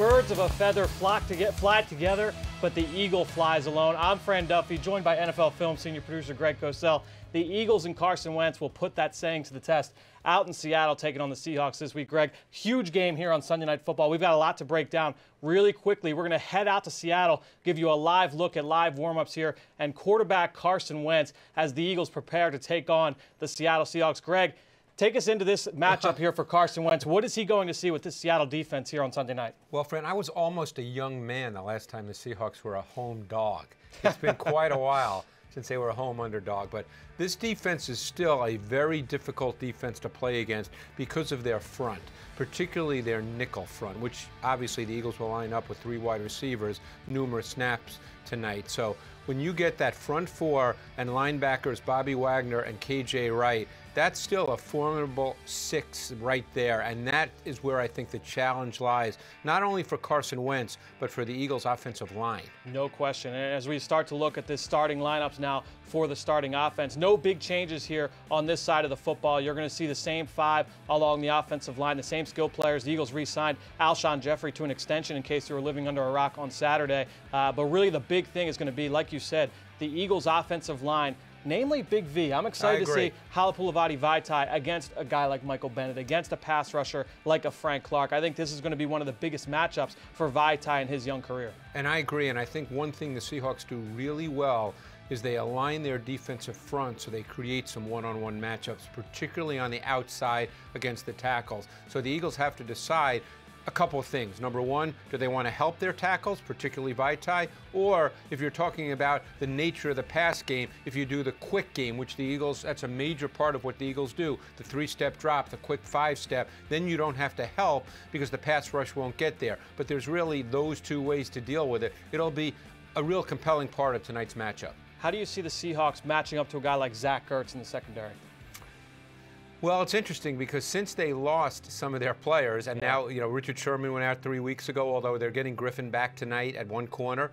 birds of a feather fly together, but the eagle flies alone. I'm Fran Duffy, joined by NFL Film senior producer Greg Cosell. The Eagles and Carson Wentz will put that saying to the test out in Seattle, taking on the Seahawks this week. Greg, huge game here on Sunday Night Football. We've got a lot to break down really quickly. We're going to head out to Seattle, give you a live look at live warm-ups here, and quarterback Carson Wentz as the Eagles prepare to take on the Seattle Seahawks. Greg, take us into this matchup here for Carson Wentz. What is he going to see with this Seattle defense here on Sunday night? Well, Fran, I was almost a young man the last time the Seahawks were a home dog. It's been quite a while since they were a home underdog. But this defense is still a very difficult defense to play against because of their front, particularly their nickel front, which obviously the Eagles will line up with 3 wide receivers, numerous snaps tonight. So when you get that front 4 and linebackers Bobby Wagner and KJ Wright, that's still a formidable 6 right there, and that is where I think the challenge lies, not only for Carson Wentz, but for the Eagles' offensive line. No question. And as we start to look at this starting lineups now for the starting offense, no big changes here on this side of the football. You're going to see the same 5 along the offensive line, the same skill players. The Eagles re-signed Alshon Jeffrey to an extension in case you were living under a rock on Saturday. But really the big thing is going to be, like you said, the Eagles' offensive line, namely Big V. I'm excited to see Halapoulivaati Vaitai against a guy like Michael Bennett, against a pass rusher like a Frank Clark. I think this is going to be one of the biggest matchups for Vaitai in his young career. And I agree, and I think one thing the Seahawks do really well is they align their defensive front so they create some one-on-one matchups, particularly on the outside against the tackles. So the Eagles have to decide a couple of things. Number one, do they want to help their tackles, particularly Vaitai? Or if you're talking about the nature of the pass game, if you do the quick game, which the Eagles, that's a major part of what the Eagles do, the 3-step drop, the quick 5-step, then you don't have to help because the pass rush won't get there. But there's really those 2 ways to deal with it. It'll be a real compelling part of tonight's matchup. How do you see the Seahawks matching up to a guy like Zach Ertz in the secondary? Well, it's interesting because since they lost some of their players, and now, Richard Sherman went out 3 weeks ago, although they're getting Griffin back tonight at one corner.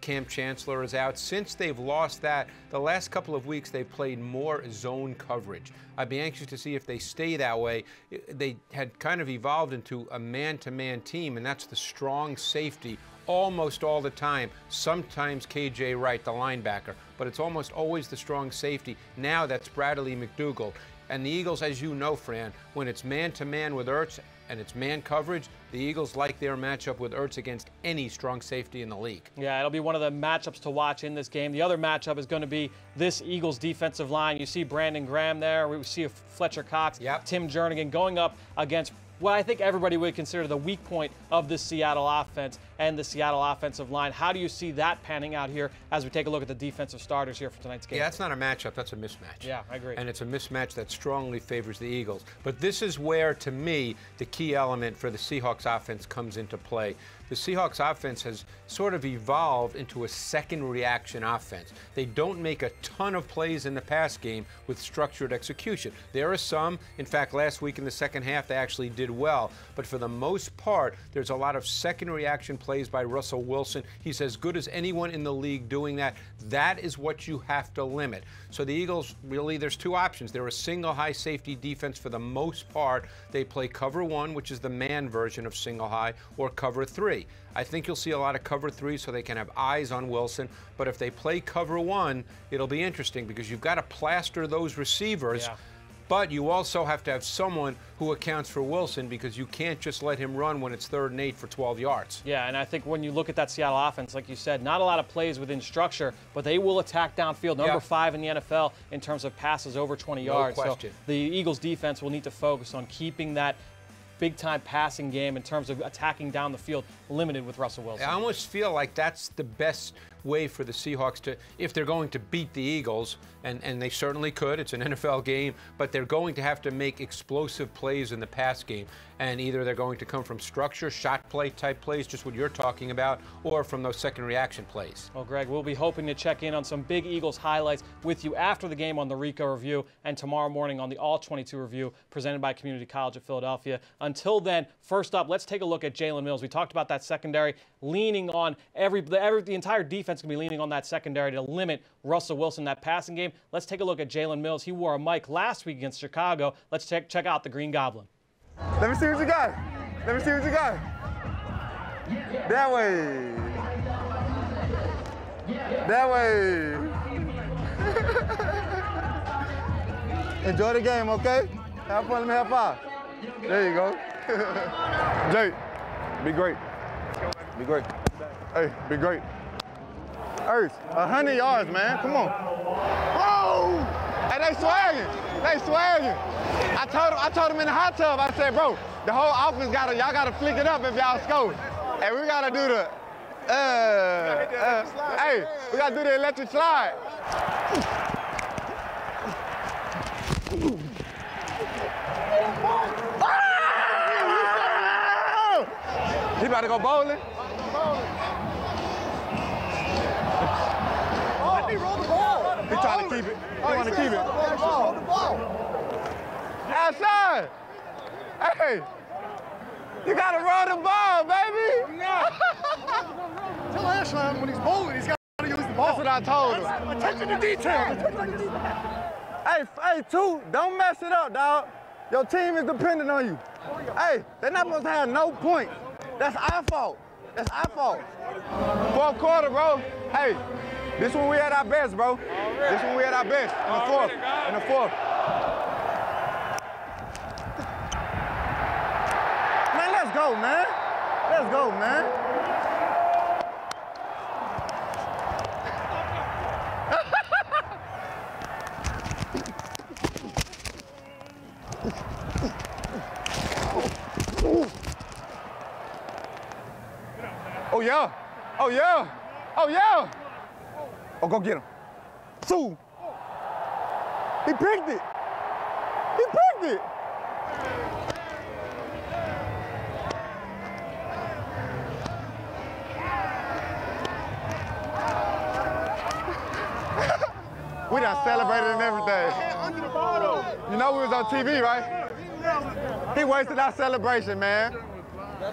Cam Chancellor is out. Since they've lost that, the last couple of weeks they've played more zone coverage. I'd be anxious to see if they stay that way. They had kind of evolved into a man-to-man team, and that's the strong safety almost all the time. Sometimes KJ Wright, the linebacker, but it's almost always the strong safety. Now that's Bradley McDougald. And the Eagles, as you know, Fran, when it's man-to-man with Ertz and it's man coverage, the Eagles like their matchup with Ertz against any strong safety in the league. Yeah, it'll be one of the matchups to watch in this game. The other matchup is going to be this Eagles defensive line. You see Brandon Graham there. We see Fletcher Cox, Tim Jernigan going up against what I think everybody would consider the weak point of the Seattle offense and the Seattle offensive line. How do you see that panning out here as we take a look at the defensive starters here for tonight's game? Yeah, that's not a matchup, that's a mismatch. Yeah, I agree. And it's a mismatch that strongly favors the Eagles. But this is where, to me, the key element for the Seahawks offense comes into play. The Seahawks offense has sort of evolved into a second reaction offense. They don't make a ton of plays in the pass game with structured execution. There are some. In fact, last week in the second half, they actually did well. But for the most part, there's a lot of second reaction plays by Russell Wilson. He's as good as anyone in the league doing that. That is what you have to limit. So the Eagles, really, there's 2 options. They're a single high safety defense for the most part. They play cover 1, which is the man version of single high, or cover 3. I think you'll see a lot of cover 3 so they can have eyes on Wilson. But if they play cover 1, it'll be interesting because you've got to plaster those receivers. Yeah. But you also have to have someone who accounts for Wilson because you can't just let him run when it's 3rd and 8 for 12 yards. Yeah, and I think when you look at that Seattle offense, like you said, not a lot of plays within structure, but they will attack downfield. Number 5 in the NFL in terms of passes over 20 yards. No question. So the Eagles defense will need to focus on keeping that big-time passing game in terms of attacking down the field limited with Russell Wilson. I almost feel like that's the best way for the Seahawks to, if they're going to beat the Eagles, and they certainly could, it's an NFL game, but they're going to have to make explosive plays in the pass game. And either they're going to come from structure, shot play type plays, just what you're talking about, or from those second reaction plays. Well, Greg, we'll be hoping to check in on some big Eagles highlights with you after the game on the Rico Review and tomorrow morning on the All-22 Review presented by Community College of Philadelphia. Until then, first up, let's take a look at Jalen Mills. We talked about that secondary leaning on the entire defense going to be leaning on that secondary to limit Russell Wilson, that passing game. Let's take a look at Jalen Mills. He wore a mic last week against Chicago. Let's check out the Green Goblin. Let me see what you got. Let me see what you got. That way. That way. Enjoy the game, okay? Have fun, let me have fun. There you go. Jay, be great. Be great. Hey, be great. Earth, 100 yards, man. Come on. Oh! Hey, they swagging. They swagging. I told him in the hot tub, I said, bro, the whole offense y'all gotta flick it up if y'all score. Hey, we gotta do the, hey, we gotta do the electric slide. He about to go bowling. He rolled the ball. He trying to keep it. He want to keep it. Roll the ball. Outside. Hey, you got to roll the ball, baby. Tell Ashland when he's bowling, he's got to use the ball. That's what I told him. Attention to detail. Hey, two, don't mess it up, dog. Your team is dependent on you. Hey, they're not supposed to have no points. That's our fault. That's our fault. Fourth quarter, bro. Hey, this when we at our best, bro. This when we at our best. In the fourth. In the fourth. Man, let's go, man. Let's go, man. Oh, yeah. Oh, yeah. Oh, yeah. Oh, go get him. Two. He picked it. He picked it. We done celebrated and everything. You know we was on TV, right? He wasted our celebration, man.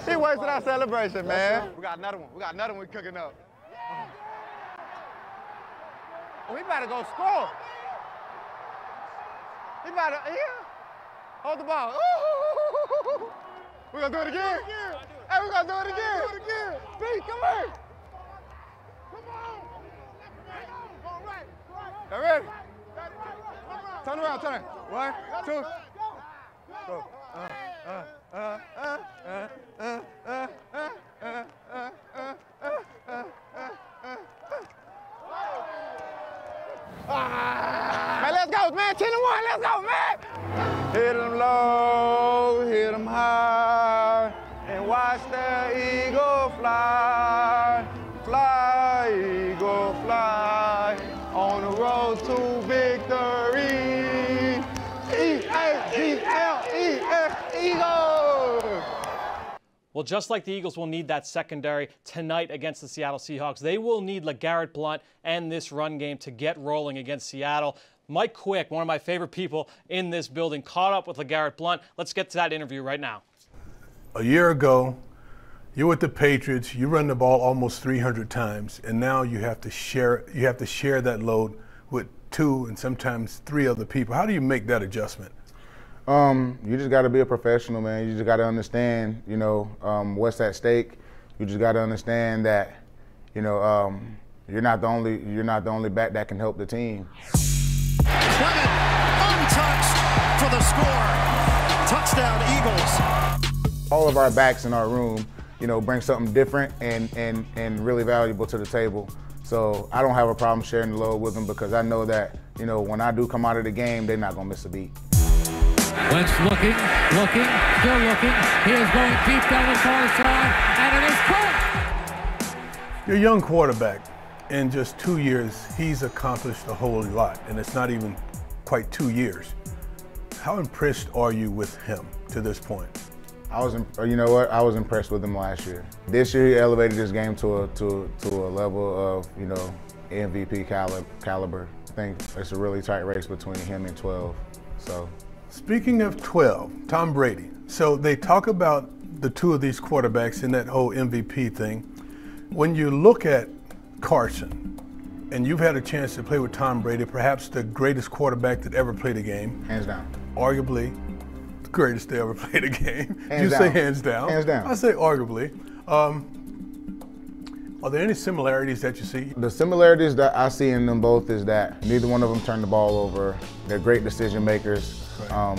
He wasted our celebration, man. We got another one. We got another one cooking up. Oh, he better go score. He better, yeah. Hold the ball. Ooh. We gonna do it again? Hey, we gonna do it again. B, come here. Come on. You ready? Turn around, turn around. 1, 2, go. Man, let's go, man. 10-1, let's go, man. Hit them low, hit them high, and watch the eagle fly. Fly, eagle, fly, on the road to victory. Eagles! Well, just like the Eagles will need that secondary tonight against the Seattle Seahawks, they will need LeGarrette Blount and this run game to get rolling against Seattle. Mike Quick, one of my favorite people in this building, caught up with LeGarrette Blount. Let's get to that interview right now. A year ago, you're with the Patriots, you run the ball almost 300 times, and now you have to share that load with 2 and sometimes 3 other people. How do you make that adjustment? You just got to be a professional, man. You just got to understand, what's at stake. You just got to understand that, you're not the only back that can help the team. Clement untouched for the score. Touchdown, Eagles. All of our backs in our room, bring something different and really valuable to the table. So I don't have a problem sharing the load with them because I know that, when I do come out of the game, they're not going to miss a beat. Wentz looking, still looking. He is going deep down the far side, and it is caught. You're a young quarterback. In just 2 years, he's accomplished a whole lot, and it's not even quite 2 years. How impressed are you with him to this point? I was impressed with him last year. This year, he elevated his game to a level of, MVP caliber. I think it's a really tight race between him and 12. So. Speaking of 12, Tom Brady. So they talk about the 2 of these quarterbacks in that whole MVP thing. When you look at Carson, and you've had a chance to play with Tom Brady, perhaps the greatest quarterback that ever played a game. Hands down. Arguably the greatest to ever played a game. Hands you down. Say hands down. Hands down. I say arguably. Are there any similarities that you see? The similarities that I see in them both is that neither one of them turn the ball over. They're great decision makers. Right.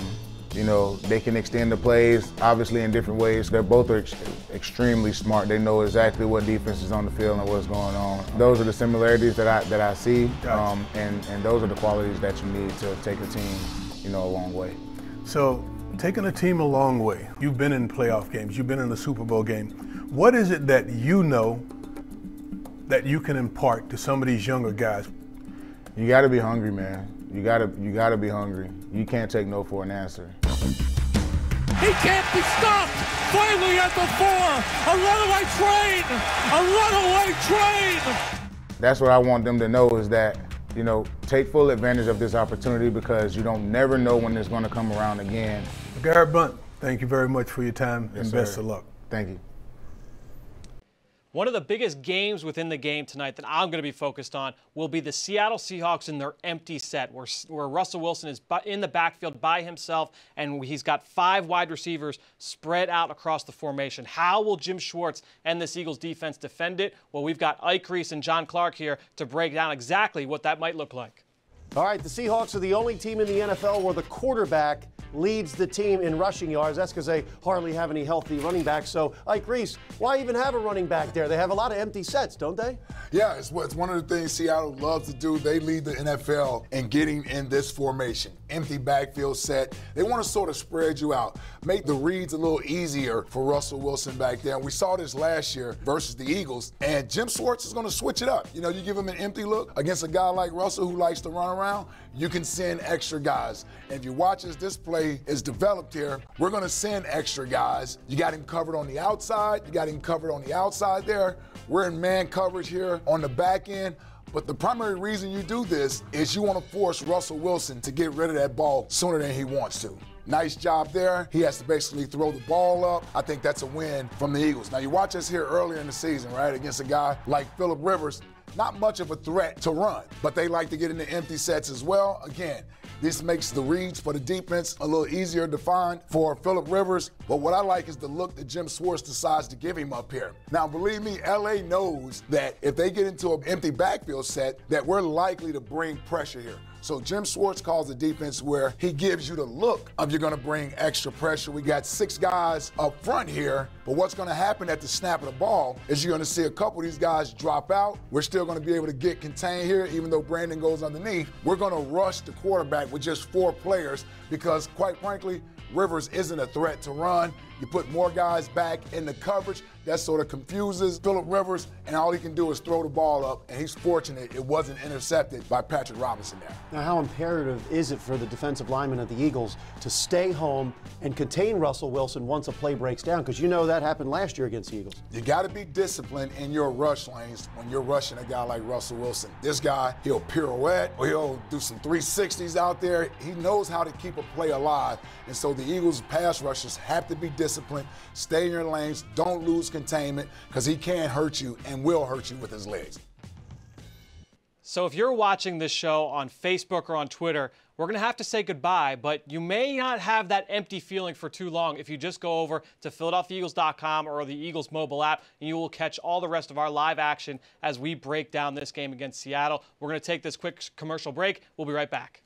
You know, they can extend the plays, obviously in different ways. They're both extremely smart. They know exactly what defense is on the field and what's going on. Those are the similarities that I see, Gotcha. and those are the qualities that you need to take a team, you know, a long way. So, taking a team a long way, you've been in playoff games, you've been in the Super Bowl game. What is it that you know that you can impart to some of these younger guys? You got to be hungry, man. You got to be hungry. You can't take no for an answer. He can't be stopped. Finally at the 4. A runaway train. A runaway train. That's what I want them to know is that, you know, take full advantage of this opportunity because you don't never know when it's going to come around again. LeGarrette Blount, thank you very much for your time and best sir. of luck. Thank you. One of the biggest games within the game tonight that I'm going to be focused on will be the Seattle Seahawks in their empty set, where Russell Wilson is in the backfield by himself, and he's got 5 wide receivers spread out across the formation. How will Jim Schwartz and this Eagles defense defend it? Well, we've got Ike Reese and John Clark here to break down exactly what that might look like. All right, the Seahawks are the only team in the NFL where the quarterback leads the team in rushing yards. That's because they hardly have any healthy running backs. So, Ike Reese, why even have a running back there? They have a lot of empty sets, don't they? Yeah, it's one of the things Seattle loves to do. They lead the NFL in getting in this formation. Empty backfield set. They want to sort of spread you out, make the reads a little easier for Russell Wilson back there. And we saw this last year versus the Eagles, and Jim Schwartz is going to switch it up. You know, you give him an empty look against a guy like Russell who likes to run around, you can send extra guys. And if you watch as this play is developed here, we're going to send extra guys. You got him covered on the outside. You got him covered on the outside there. We're in man coverage here on the back end. But the primary reason you do this is you want to force Russell Wilson to get rid of that ball sooner than he wants to. Nice job there. He has to basically throw the ball up. I think that's a win from the Eagles. Now, you watch us here earlier in the season, right, against a guy like Phillip Rivers. Not much of a threat to run, but they like to get into empty sets as well. Again, this makes the reads for the defense a little easier to find for Phillip Rivers. But what I like is the look that Jim Schwartz decides to give him up here. Now, believe me, LA knows that if they get into an empty backfield set, that we're likely to bring pressure here. So Jim Schwartz calls a defense where he gives you the look of you're going to bring extra pressure. We got 6 guys up front here, but what's going to happen at the snap of the ball is you're going to see a couple of these guys drop out. We're still going to be able to get contained here, even though Brandon goes underneath. We're going to rush the quarterback with just 4 players because, quite frankly, Rivers isn't a threat to run. You put more guys back in the coverage. That sort of confuses Phillip Rivers, and all he can do is throw the ball up, and he's fortunate it wasn't intercepted by Patrick Robinson there. Now, how imperative is it for the defensive linemen of the Eagles to stay home and contain Russell Wilson once a play breaks down? Because you know that happened last year against the Eagles. You got to be disciplined in your rush lanes when you're rushing a guy like Russell Wilson. This guy, he'll pirouette, or he'll do some 360s out there. He knows how to keep a play alive, and so the Eagles' pass rushers have to be disciplined, stay in your lanes, don't lose containment, because he can hurt you and will hurt you with his legs. So if you're watching this show on Facebook or on Twitter, we're going to have to say goodbye, but you may not have that empty feeling for too long if you just go over to PhiladelphiaEagles.com or the Eagles mobile app, and you will catch all the rest of our live action as we break down this game against Seattle. We're going to take this quick commercial break. We'll be right back.